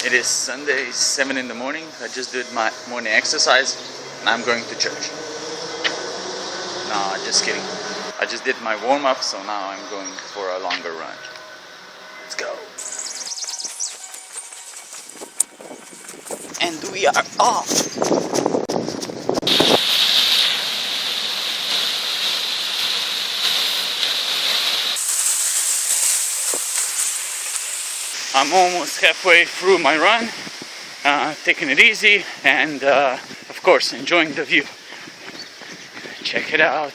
It is Sunday, 7 in the morning. I just did my morning exercise and I'm going to church. No, just kidding. I just did my warm-up, so now I'm going for a longer run. Let's go. And we are off. I'm almost halfway through my run, taking it easy and of course enjoying the view. Check it out.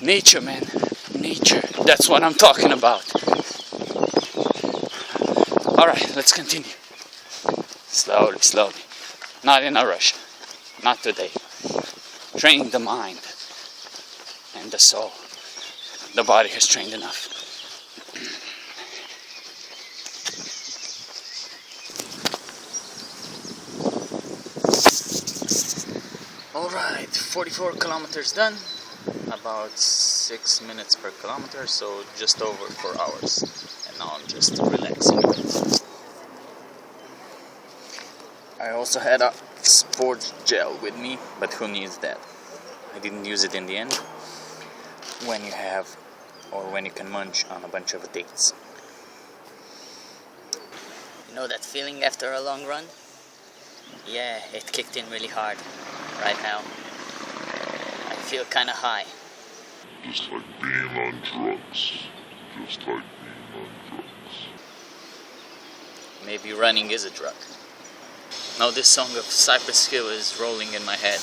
Nature, man. Nature. That's what I'm talking about. Alright, let's continue. Slowly, slowly. Not in a rush. Not today. Train the mind and the soul. The body has trained enough. Alright, 44 kilometers done. About 6 minutes per kilometer, so just over 4 hours. And now I'm just relaxing a bit. I also had a sports gel with me, but who needs that? I didn't use it in the end. When you have, or when you can munch on a bunch of dates. You know that feeling after a long run? Yeah, it kicked in really hard right now. I feel kinda high. Just like being on drugs. Just like being on drugs. Maybe running is a drug. Now this song of Cypress Hill is rolling in my head.